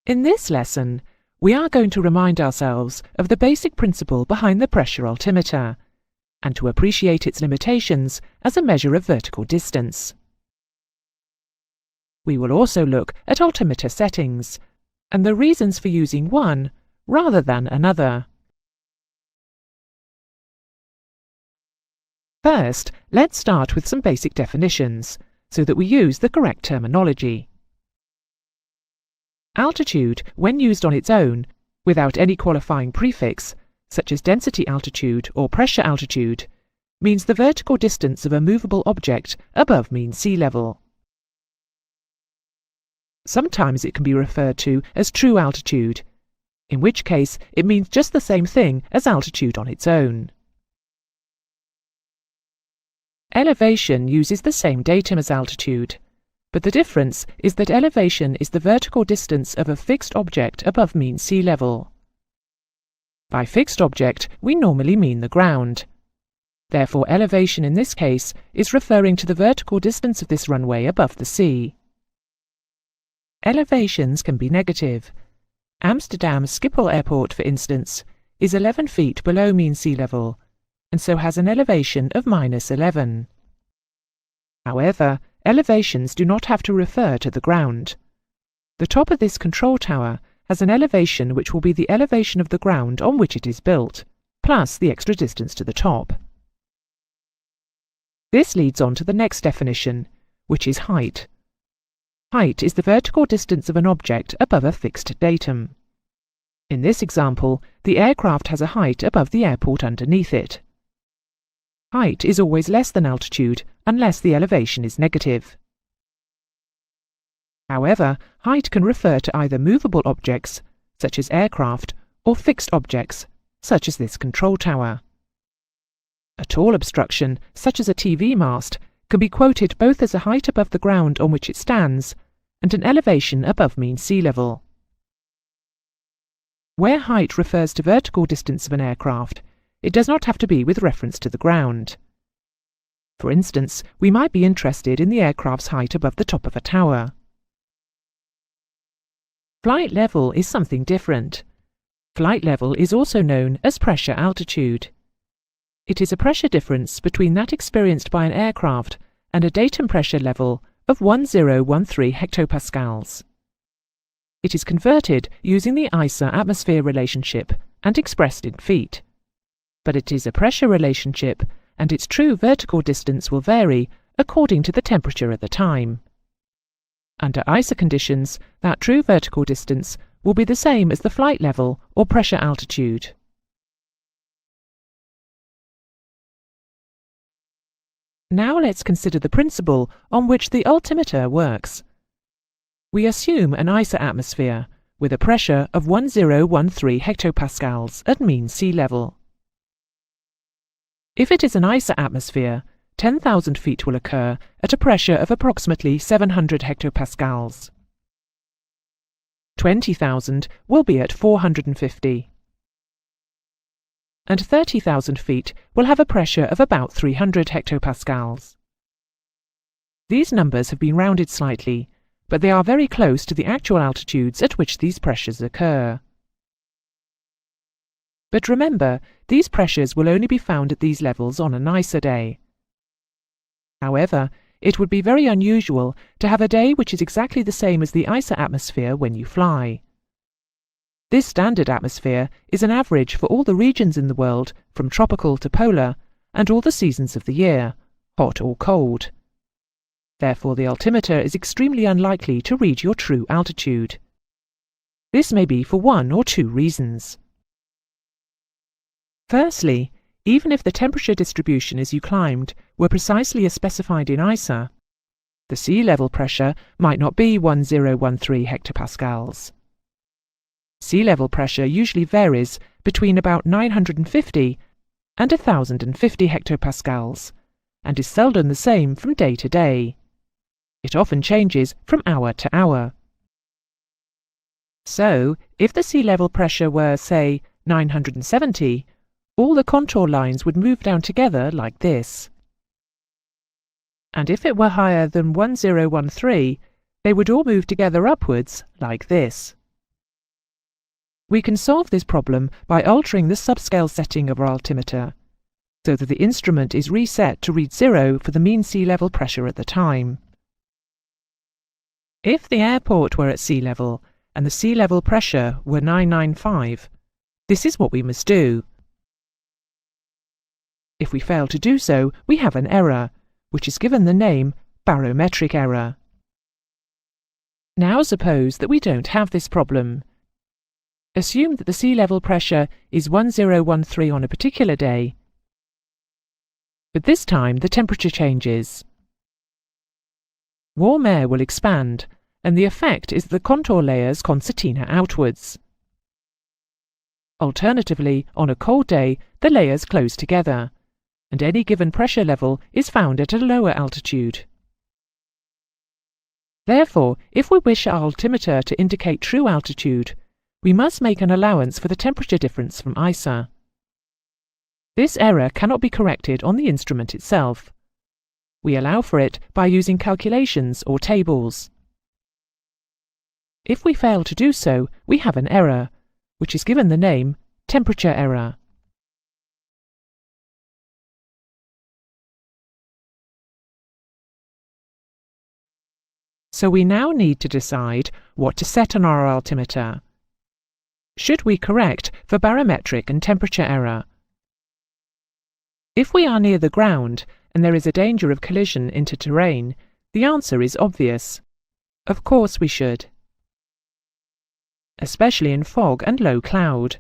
In this lesson, we are going to remind ourselves of the basic principle behind the pressure altimeter, and to appreciate its limitations as a measure of vertical distance. We will also look at altimeter settings, and the reasons for using one rather than another. First, let's start with some basic definitions, so that we use the correct terminology. Altitude, when used on its own, without any qualifying prefix, such as density altitude or pressure altitude, means the vertical distance of a movable object above mean sea level. Sometimes it can be referred to as true altitude, in which case it means just the same thing as altitude on its own. Elevation uses the same datum as altitude, but the difference is that elevation is the vertical distance of a fixed object above mean sea level. By fixed object, we normally mean the ground. Therefore, elevation in this case is referring to the vertical distance of this runway above the sea. Elevations can be negative. Amsterdam Schiphol Airport, for instance, is 11 feet below mean sea level, and so has an elevation of -11. However, elevations do not have to refer to the ground. The top of this control tower has an elevation which will be the elevation of the ground on which it is built, plus the extra distance to the top. This leads on to the next definition, which is height. Height is the vertical distance of an object above a fixed datum. In this example, the aircraft has a height above the airport underneath it. Height is always less than altitude unless the elevation is negative. However, height can refer to either movable objects, such as aircraft, or fixed objects, such as this control tower. A tall obstruction, such as a TV mast, can be quoted both as a height above the ground on which it stands and an elevation above mean sea level. Where height refers to vertical distance of an aircraft, it does not have to be with reference to the ground. For instance, we might be interested in the aircraft's height above the top of a tower. Flight level is something different. Flight level is also known as pressure altitude. It is a pressure difference between that experienced by an aircraft and a datum pressure level of 1013 hectopascals. It is converted using the ISA-atmosphere relationship and expressed in feet. But it is a pressure relationship, and its true vertical distance will vary according to the temperature at the time. Under ISA conditions, that true vertical distance will be the same as the flight level or pressure altitude. Now let's consider the principle on which the altimeter works. We assume an ISA atmosphere with a pressure of 1013 hectopascals at mean sea level. If it is an ISA atmosphere, 10,000 feet will occur at a pressure of approximately 700 hectopascals. 20,000 will be at 450. And 30,000 feet will have a pressure of about 300 hectopascals. These numbers have been rounded slightly, but they are very close to the actual altitudes at which these pressures occur. But remember, these pressures will only be found at these levels on an ISA day. However, it would be very unusual to have a day which is exactly the same as the ISA atmosphere when you fly. This standard atmosphere is an average for all the regions in the world, from tropical to polar, and all the seasons of the year, hot or cold. Therefore, the altimeter is extremely unlikely to read your true altitude. This may be for one or two reasons. Firstly, even if the temperature distribution as you climbed were precisely as specified in ISA, the sea level pressure might not be 1013 hectopascals. Sea level pressure usually varies between about 950 and 1050 hectopascals, and is seldom the same from day to day. It often changes from hour to hour. So, if the sea level pressure were, say, 970, all the contour lines would move down together like this. And if it were higher than 1013, they would all move together upwards like this. We can solve this problem by altering the subscale setting of our altimeter, so that the instrument is reset to read 0 for the mean sea level pressure at the time. If the airport were at sea level and the sea level pressure were 995, this is what we must do. If we fail to do so, we have an error, which is given the name barometric error. Now suppose that we don't have this problem. Assume that the sea level pressure is 1013 on a particular day, but this time the temperature changes. Warm air will expand, and the effect is that the contour layers concertina outwards. Alternatively, on a cold day, the layers close together, and any given pressure level is found at a lower altitude. Therefore, if we wish our altimeter to indicate true altitude, we must make an allowance for the temperature difference from ISA. This error cannot be corrected on the instrument itself. We allow for it by using calculations or tables. If we fail to do so, we have an error, which is given the name temperature error. So we now need to decide what to set on our altimeter. Should we correct for barometric and temperature error? If we are near the ground and there is a danger of collision into terrain, the answer is obvious. Of course we should. Especially in fog and low cloud.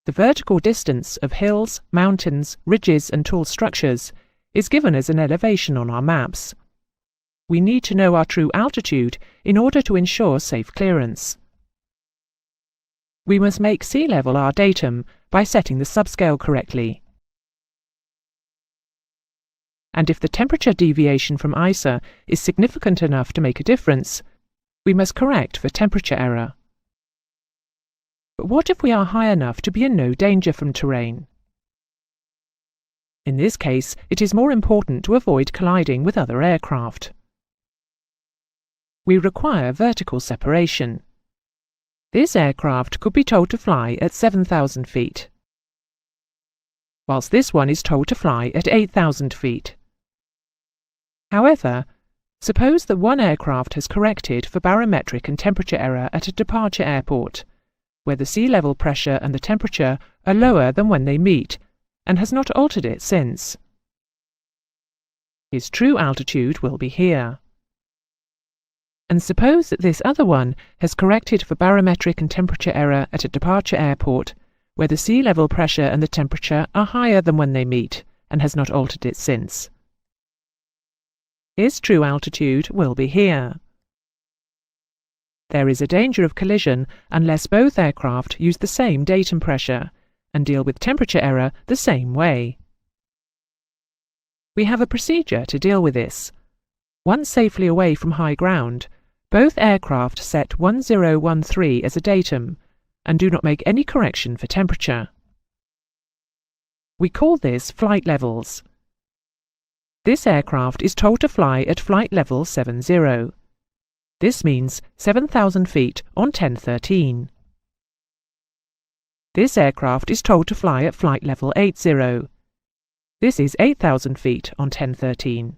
The vertical distance of hills, mountains, ridges and tall structures is given as an elevation on our maps. We need to know our true altitude in order to ensure safe clearance. We must make sea level our datum by setting the subscale correctly. And if the temperature deviation from ISA is significant enough to make a difference, we must correct for temperature error. But what if we are high enough to be in no danger from terrain? In this case, it is more important to avoid colliding with other aircraft. We require vertical separation. This aircraft could be told to fly at 7,000 feet, whilst this one is told to fly at 8,000 feet. However, suppose that one aircraft has corrected for barometric and temperature error at a departure airport, where the sea level pressure and the temperature are lower than when they meet, and has not altered it since. His true altitude will be here. And suppose that this other one has corrected for barometric and temperature error at a departure airport, where the sea level pressure and the temperature are higher than when they meet, and has not altered it since. His true altitude will be here. There is a danger of collision unless both aircraft use the same datum pressure and deal with temperature error the same way. We have a procedure to deal with this. Once safely away from high ground, both aircraft set 1013 as a datum and do not make any correction for temperature. We call this flight levels. This aircraft is told to fly at flight level 70. This means 7,000 feet on 1013. This aircraft is told to fly at flight level 80. This is 8,000 feet on 1013.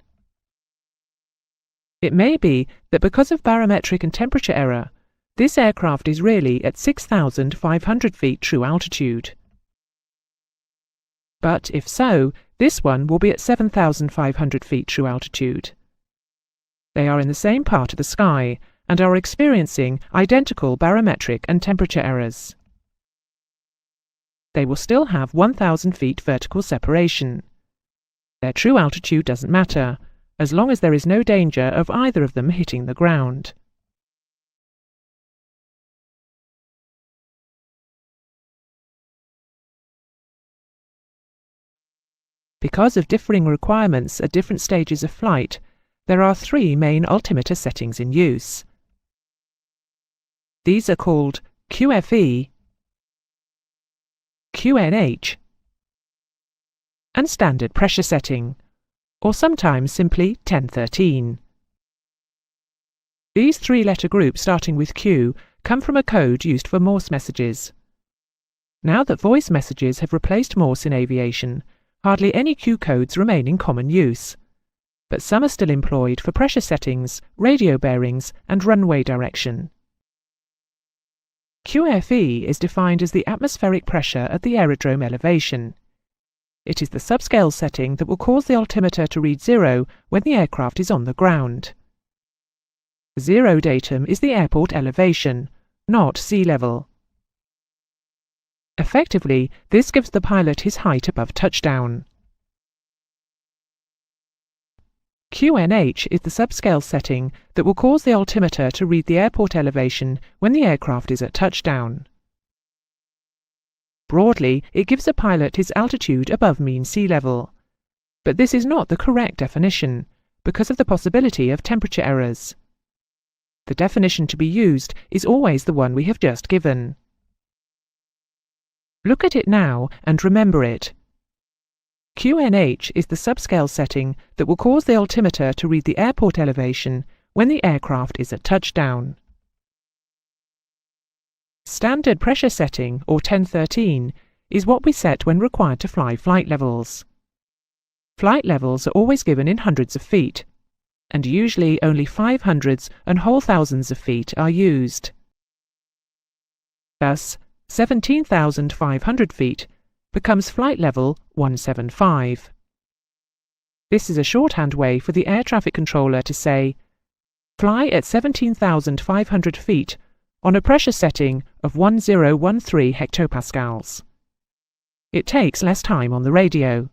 It may be that because of barometric and temperature error, this aircraft is really at 6,500 feet true altitude. But if so, this one will be at 7,500 feet true altitude. They are in the same part of the sky and are experiencing identical barometric and temperature errors. They will still have 1,000 feet vertical separation. Their true altitude doesn't matter, as long as there is no danger of either of them hitting the ground. Because of differing requirements at different stages of flight, there are three main altimeter settings in use. These are called QFE, QNH, and standard pressure setting, or sometimes simply 1013. These three-letter groups starting with Q come from a code used for Morse messages. Now that voice messages have replaced Morse in aviation, hardly any Q codes remain in common use, but some are still employed for pressure settings, radio bearings, and runway direction. QFE is defined as the atmospheric pressure at the aerodrome elevation. It is the subscale setting that will cause the altimeter to read 0 when the aircraft is on the ground. 0 datum is the airport elevation, not sea level. Effectively, this gives the pilot his height above touchdown. QNH is the subscale setting that will cause the altimeter to read the airport elevation when the aircraft is at touchdown. Broadly, it gives a pilot his altitude above mean sea level, but this is not the correct definition because of the possibility of temperature errors. The definition to be used is always the one we have just given. Look at it now and remember it. QNH is the subscale setting that will cause the altimeter to read the airport elevation when the aircraft is at touchdown. Standard pressure setting, or 1013, is what we set when required to fly flight levels. Flight levels are always given in hundreds of feet, and usually only 500s and whole thousands of feet are used. Thus, 17,500 feet becomes flight level 175. This is a shorthand way for the air traffic controller to say, fly at 17,500 feet on a pressure setting of 1013 hectopascals. It takes less time on the radio.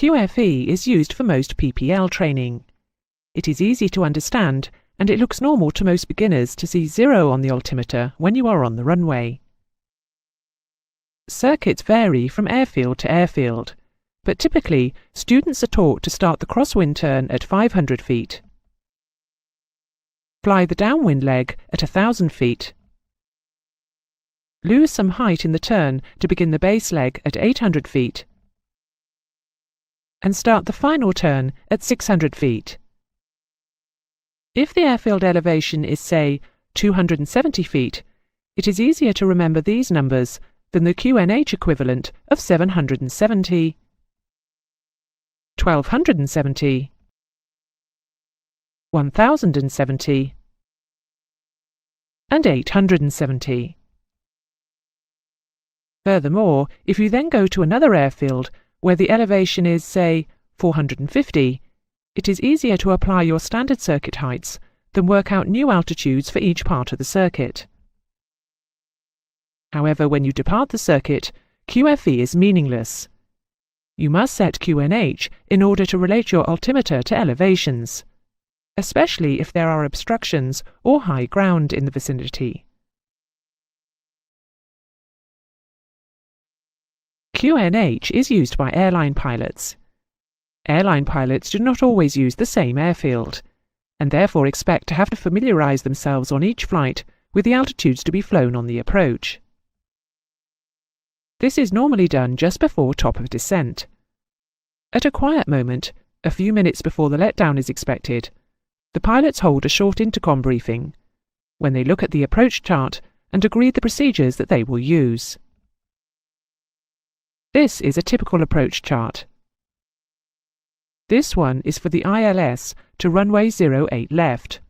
QFE is used for most PPL training. It is easy to understand, and it looks normal to most beginners to see 0 on the altimeter when you are on the runway. Circuits vary from airfield to airfield, but typically students are taught to start the crosswind turn at 500 feet, fly the downwind leg at 1,000 feet, lose some height in the turn to begin the base leg at 800 feet, and start the final turn at 600 feet. If the airfield elevation is, say, 270 feet, it is easier to remember these numbers than the QNH equivalent of 770, 1270, 1070, and 870. Furthermore, if you then go to another airfield where the elevation is, say, 450, it is easier to apply your standard circuit heights than work out new altitudes for each part of the circuit. However, when you depart the circuit, QFE is meaningless. You must set QNH in order to relate your altimeter to elevations, especially if there are obstructions or high ground in the vicinity. QNH is used by airline pilots. Airline pilots do not always use the same airfield, and therefore expect to have to familiarize themselves on each flight with the altitudes to be flown on the approach. This is normally done just before top of descent. At a quiet moment, a few minutes before the letdown is expected, the pilots hold a short intercom briefing, when they look at the approach chart and agree the procedures that they will use. This is a typical approach chart. This one is for the ILS to runway 08 left.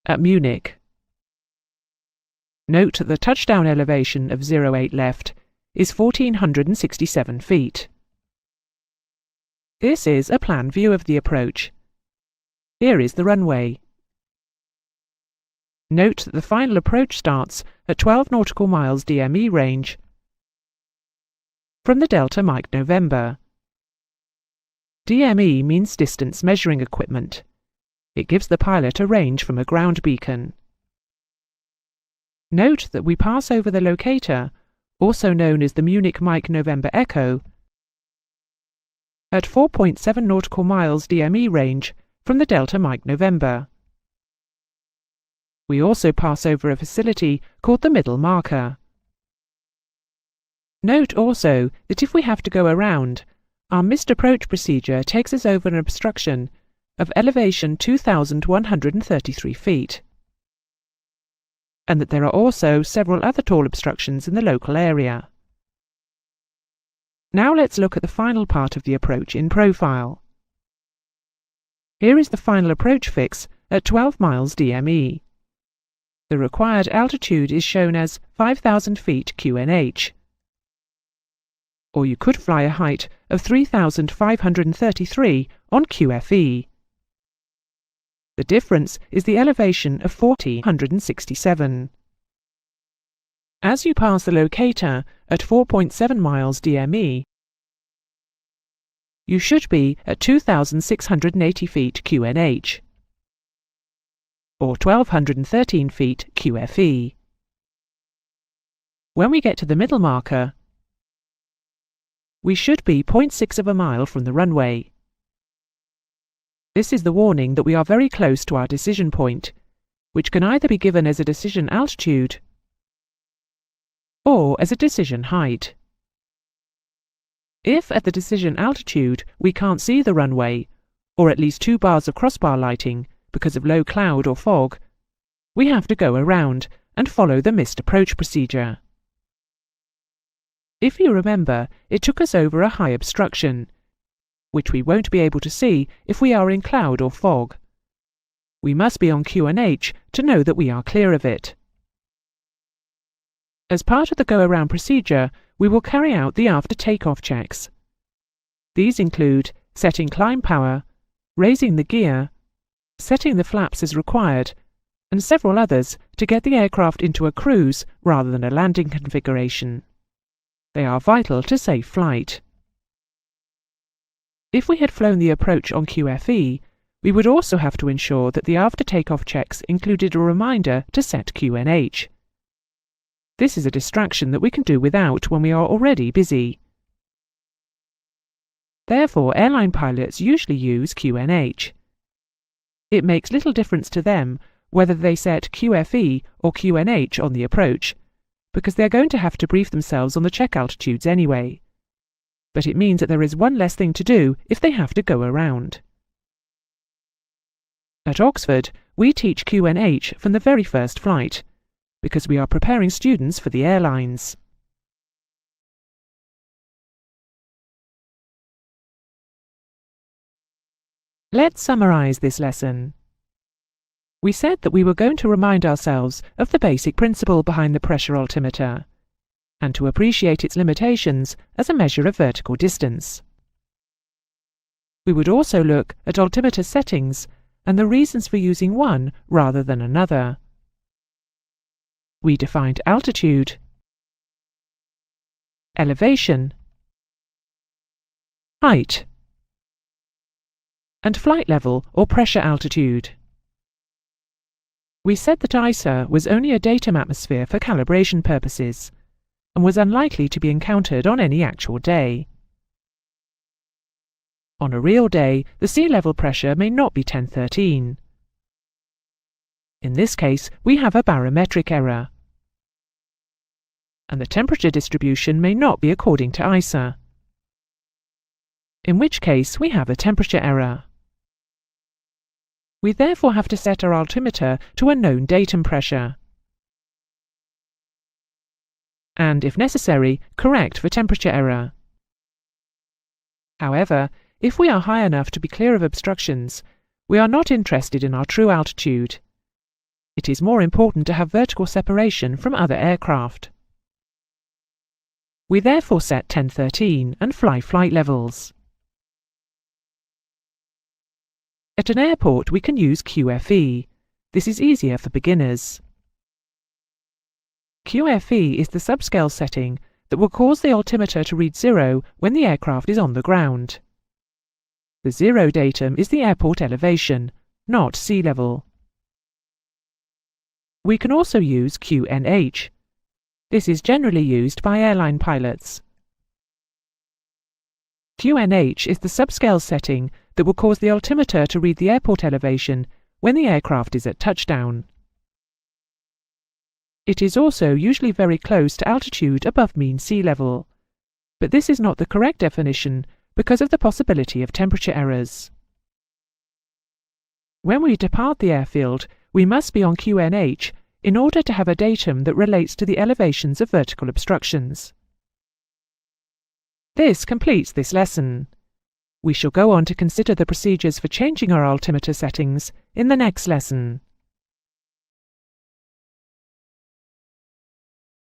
At Munich. Note that the touchdown elevation of 08 left is 1,467 feet. This is a plan view of the approach. Here is the runway. Note that the final approach starts at 12 nautical miles DME range from the Delta Mike November. DME means distance measuring equipment. It gives the pilot a range from a ground beacon. Note that we pass over the locator, also known as the Munich Mike November Echo, at 4.7 nautical miles DME range from the Delta Mike November. We also pass over a facility called the middle marker. Note also that if we have to go around, Our missed approach procedure takes us over an obstruction of elevation 2,133 feet, and that there are also several other tall obstructions in the local area. Now let's look at the final part of the approach in profile. Here is the final approach fix at 12 miles DME. The required altitude is shown as 5,000 feet QNH, or you could fly a height of 3,533 on QFE. The difference is the elevation of 1,467. As you pass the locator at 4.7 miles DME, you should be at 2,680 feet QNH, or 1,213 feet QFE. When we get to the middle marker, we should be 0.6 of a mile from the runway. This is the warning that we are very close to our decision point, which can either be given as a decision altitude or as a decision height. If at the decision altitude we can't see the runway, or at least 2 bars of crossbar lighting because of low cloud or fog, we have to go around and follow the missed approach procedure. If you remember, it took us over a high obstruction, which we won't be able to see if we are in cloud or fog. We must be on QNH to know that we are clear of it. As part of the go-around procedure, we will carry out the after takeoff checks. These include setting climb power, raising the gear, setting the flaps as required, and several others to get the aircraft into a cruise rather than a landing configuration. They are vital to safe flight. If we had flown the approach on QFE, we would also have to ensure that the after takeoff checks included a reminder to set QNH. This is a distraction that we can do without when we are already busy. Therefore, airline pilots usually use QNH. It makes little difference to them whether they set QFE or QNH on the approach, because they are going to have to brief themselves on the check altitudes anyway. But it means that there is one less thing to do if they have to go around. At Oxford, we teach QNH from the very first flight, because we are preparing students for the airlines. Let's summarize this lesson. We said that we were going to remind ourselves of the basic principle behind the pressure altimeter, and to appreciate its limitations as a measure of vertical distance. We would also look at altimeter settings and the reasons for using one rather than another. We defined altitude, elevation, height, and flight level or pressure altitude. We said that ISA was only a datum atmosphere for calibration purposes, and was unlikely to be encountered on any actual day. On a real day, the sea level pressure may not be 1013. In this case, we have a barometric error, and the temperature distribution may not be according to ISA, in which case we have a temperature error. We therefore have to set our altimeter to a known datum pressure, and, if necessary, correct for temperature error. However, if we are high enough to be clear of obstructions, we are not interested in our true altitude. It is more important to have vertical separation from other aircraft. We therefore set 1013 and fly flight levels. At an airport, we can use QFE. This is easier for beginners. QFE is the subscale setting that will cause the altimeter to read 0 when the aircraft is on the ground. The 0 datum is the airport elevation, not sea level. We can also use QNH. This is generally used by airline pilots. QNH is the subscale setting that will cause the altimeter to read the airport elevation when the aircraft is at touchdown. It is also usually very close to altitude above mean sea level, but this is not the correct definition because of the possibility of temperature errors. When we depart the airfield, we must be on QNH in order to have a datum that relates to the elevations of vertical obstructions. This completes this lesson. We shall go on to consider the procedures for changing our altimeter settings in the next lesson.